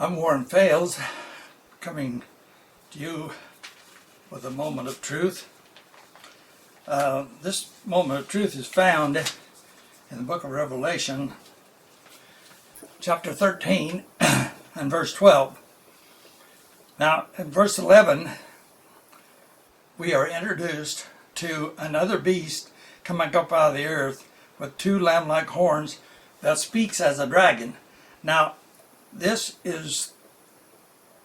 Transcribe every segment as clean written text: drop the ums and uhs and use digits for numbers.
I'm Warren Fales, coming to you with a moment of truth. This moment of truth is found in the book of Revelation, chapter 13 and verse 12. Now, in verse 11, we are introduced to another beast coming up out of the earth with two lamb-like horns that speaks as a dragon. Now, this is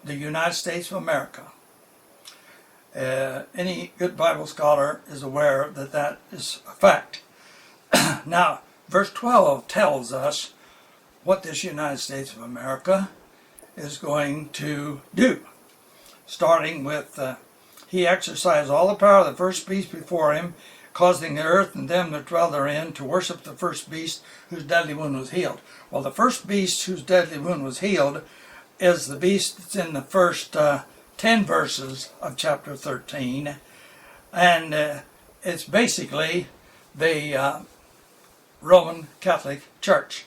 the United States of America. Any good Bible scholar is aware that that is a fact. Now, verse 12 tells us what this United States of America is going to do. Starting with, he exercised all the power of the first beast before him, causing the earth and them that dwell therein to worship the first beast whose deadly wound was healed. Well, the first beast whose deadly wound was healed is the beast that's in the first 10 verses of chapter 13. And it's basically the Roman Catholic Church.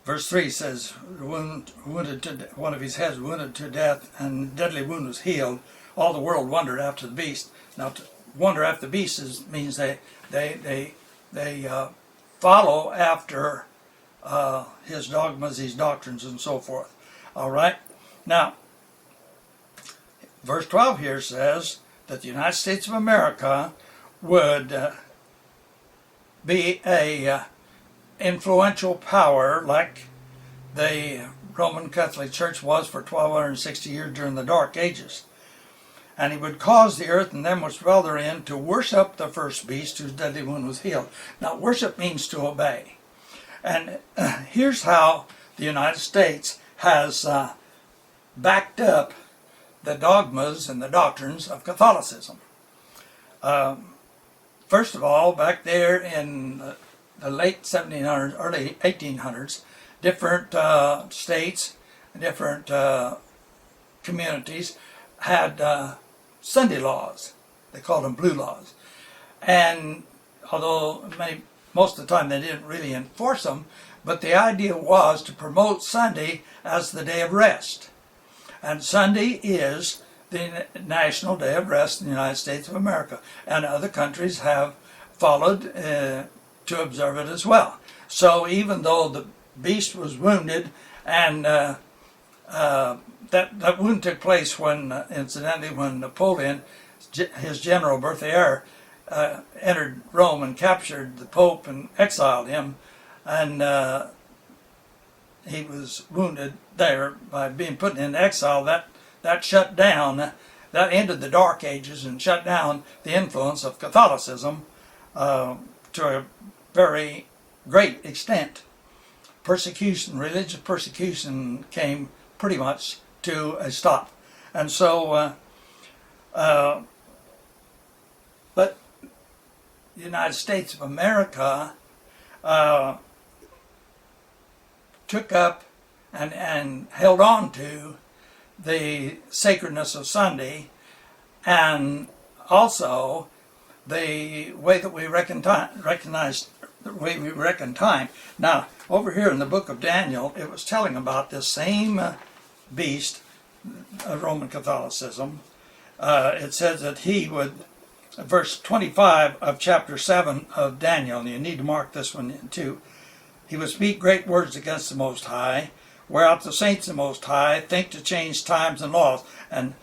Verse 3 says, wounded one of his heads wounded to death, and deadly wound was healed. All the world wondered after the beast. Now, to wonder after the beast means they follow after his dogmas, his doctrines, and so forth. All right. Now, verse 12 here says that the United States of America would be a influential power like the Roman Catholic Church was for 1260 years during the Dark Ages. And he would cause the earth and them which dwell therein to worship the first beast whose deadly wound was healed. Now, worship means to obey. And here's how the United States has backed up the dogmas and the doctrines of Catholicism. First of all, back there in the late 1700s, early 1800s, different states, different communities had Sunday laws. They called them blue laws. And although most of the time they didn't really enforce them, but the idea was to promote Sunday as the day of rest. And Sunday is the national day of rest in the United States of America. And other countries have followed to observe it as well. So even though the beast was wounded, and that wound took place when, incidentally, when Napoleon, his general Berthier, entered Rome and captured the Pope and exiled him, and he was wounded there by being put in exile. That shut down, that ended the Dark Ages and shut down the influence of Catholicism to a very great extent. Persecution, religious persecution, came pretty much to a stop. And so, but the United States of America took up and held on to the sacredness of Sunday, and also the way that we recognize the way we reckon time. Now, over here in the book of Daniel, it was telling about this same beast of Roman Catholicism. It says that he would, verse 25 of chapter 7 of Daniel, and you need to mark this one too, he would speak great words against the Most High, whereout the saints of the Most High think to change times and laws. And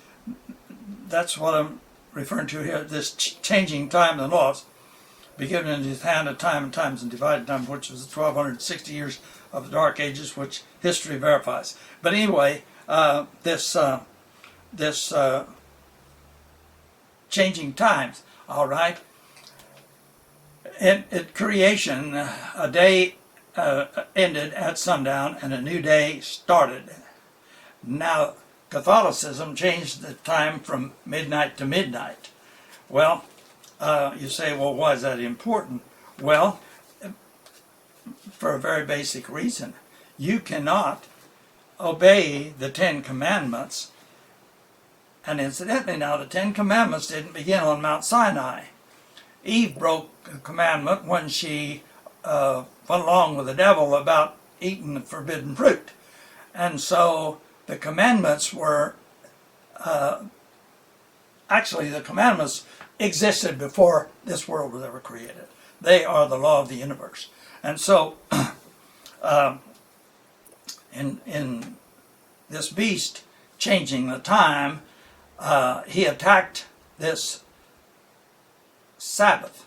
that's what I'm referring to here, this changing times and laws. Be given into his hand at time and times and divided time, which was the 1260 years of the Dark Ages, which history verifies. But anyway, this changing times, all right. At creation, a day ended at sundown and a new day started. Now, Catholicism changed the time from midnight to midnight. Well, you say, well, why is that important? Well, for a very basic reason. You cannot obey the Ten Commandments. And incidentally now, the Ten Commandments didn't begin on Mount Sinai. Eve broke a commandment when she went along with the devil about eating the forbidden fruit. And so the commandments were, actually the commandments existed before this world was ever created. They are the law of the universe. And so in this beast changing the time, he attacked this Sabbath.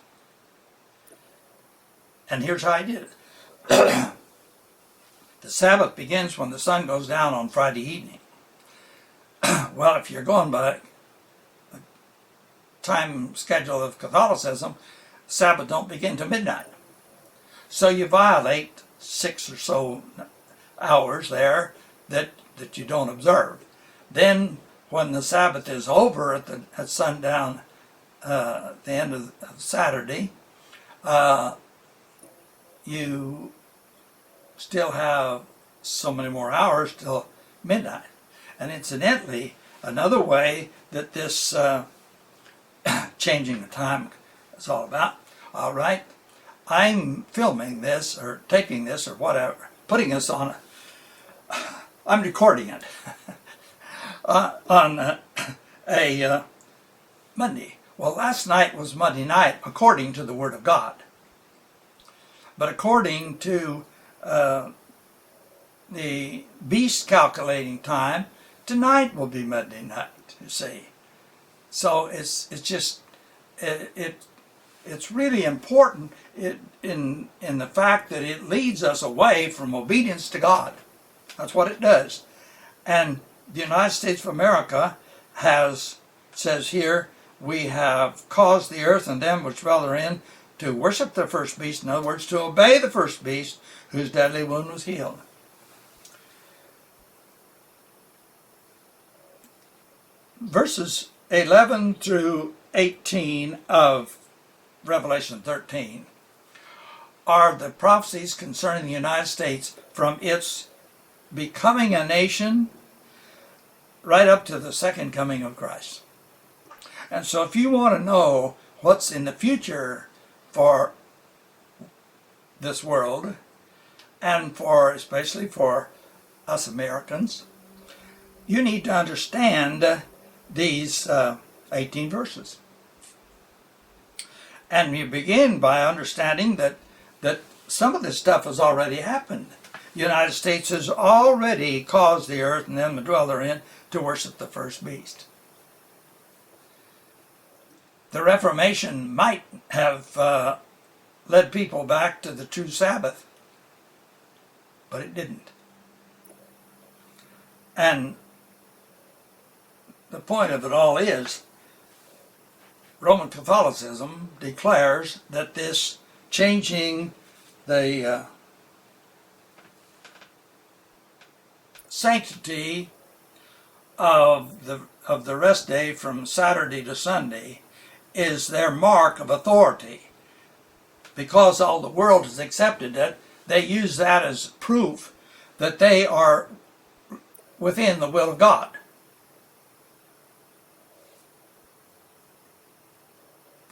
And here's how he did it. The Sabbath begins when the sun goes down on Friday evening. Well, if you're going by the time schedule of Catholicism, Sabbath don't begin to midnight. So you violate 6 or so hours there that you don't observe. Then when the Sabbath is over at sundown, the end of Saturday, you still have so many more hours till midnight. And incidentally, another way that this changing the time is all about, all right, I'm filming this or taping this or whatever, putting this on, I'm recording it on a Monday. Well, last night was Monday night according to the Word of God. But according to the beast calculating time, tonight will be Monday night, you see. So it's just, it's really important in the fact that it leads us away from obedience to God. That's what it does. And the United States of America says here, we have caused the earth and them which dwell therein to worship the first beast, in other words, to obey the first beast whose deadly wound was healed. Verses 11 through 18 of Revelation 13 are the prophecies concerning the United States from its becoming a nation right up to the second coming of Christ. And so if you want to know what's in the future for this world, and especially for us Americans, you need to understand these 18 verses. And you begin by understanding that some of this stuff has already happened. The United States has already caused the earth and them that dwell therein to worship the first beast. The Reformation might have led people back to the true Sabbath, but it didn't. And the point of it all is, Roman Catholicism declares that this changing the sanctity of the rest day from Saturday to Sunday is their mark of authority. Because all the world has accepted it, they use that as proof that they are within the will of God.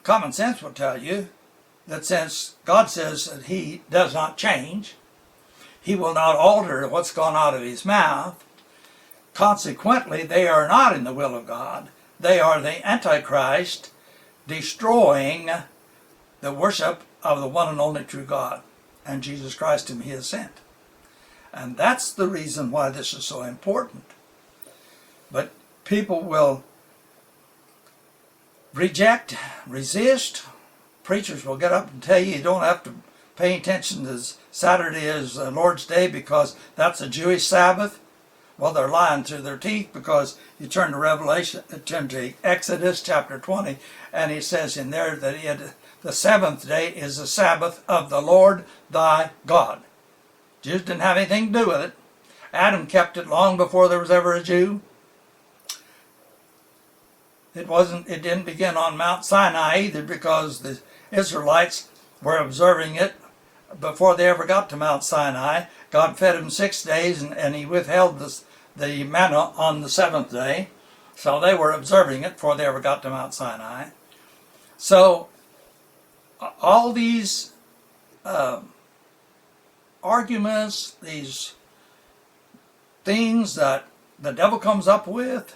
Common sense will tell you that since God says that He does not change, He will not alter what's gone out of His mouth, consequently they are not in the will of God. They are the Antichrist, destroying the worship of the one and only true God and Jesus Christ whom He has sent. And that's the reason why this is so important. But people will reject, resist. Preachers will get up and tell you don't have to pay attention to Saturday as Lord's Day because that's a Jewish Sabbath. Well, they're lying through their teeth, because you turn to Exodus chapter 20, and he says in there that the seventh day is the Sabbath of the Lord thy God. Jews didn't have anything to do with it. Adam kept it long before there was ever a Jew. It didn't begin on Mount Sinai either, because the Israelites were observing it before they ever got to Mount Sinai. God fed them 6 days, and He withheld the manna on the seventh day. So they were observing it before they ever got to Mount Sinai. So all these arguments, these things that the devil comes up with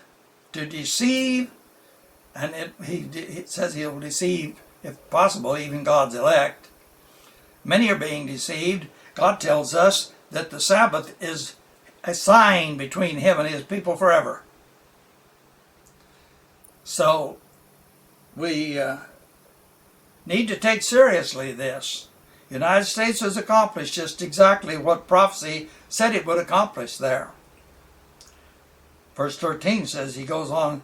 to deceive, and it says he'll deceive, if possible, even God's elect. Many are being deceived. God tells us that the Sabbath is a sign between him and his people forever. So we need to take seriously this. The United States has accomplished just exactly what prophecy said it would accomplish there. Verse 13 says he goes on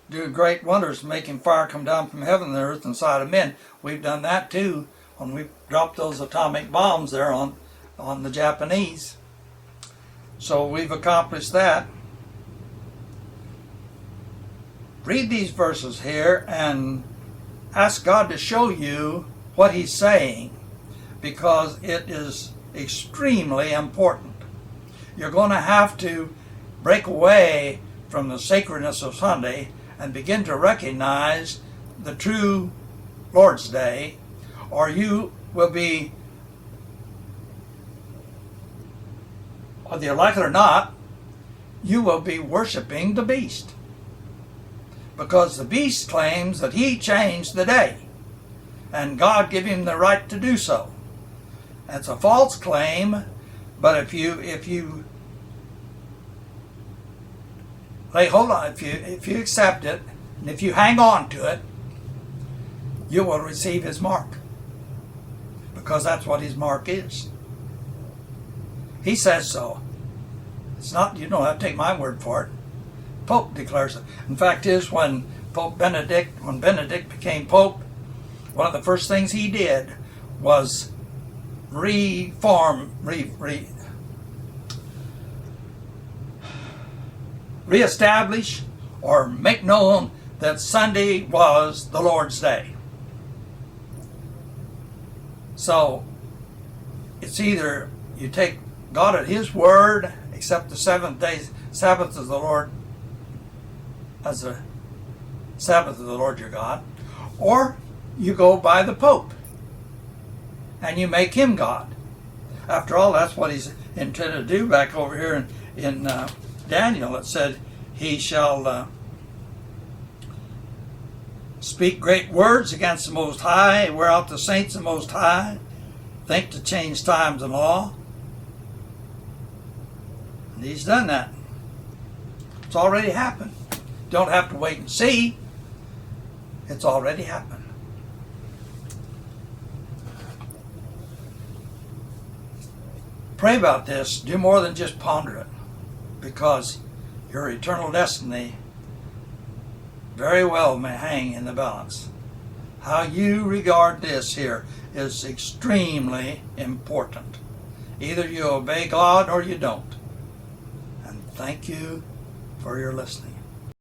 doing great wonders, making fire come down from heaven and the earth inside of men. We've done that too when we dropped those atomic bombs there on the Japanese. So we've accomplished that. Read these verses here and ask God to show you what he's saying, because it is extremely important. You're going to have to break away from the sacredness of Sunday and begin to recognize the true Lord's Day, or you will be, whether you like it or not, you will be worshiping the beast. Because the beast claims that he changed the day, and God gave him the right to do so. That's a false claim, but if you lay hold on, if you accept it, and if you hang on to it, you will receive his mark, because that's what his mark is. He says so. It's not, you don't have to take my word for it. Pope declares it. In fact, is when Benedict became Pope, one of the first things he did was reestablish or make known that Sunday was the Lord's Day. So it's either you take God at his word, accept the seventh day Sabbath of the Lord as the Sabbath of the Lord your God, or you go by the Pope and you make him God. After all, that's what he's intended to do. Back over here in Daniel, it said he shall speak great words against the Most High, wear out the saints of the Most High, think to change times and law. And he's done that. It's already happened. Don't have to wait and see. It's already happened. Pray about this. Do more than just ponder it, because your eternal destiny very well may hang in the balance. How you regard this here is extremely important. Either you obey God or you don't. And thank you for your listening.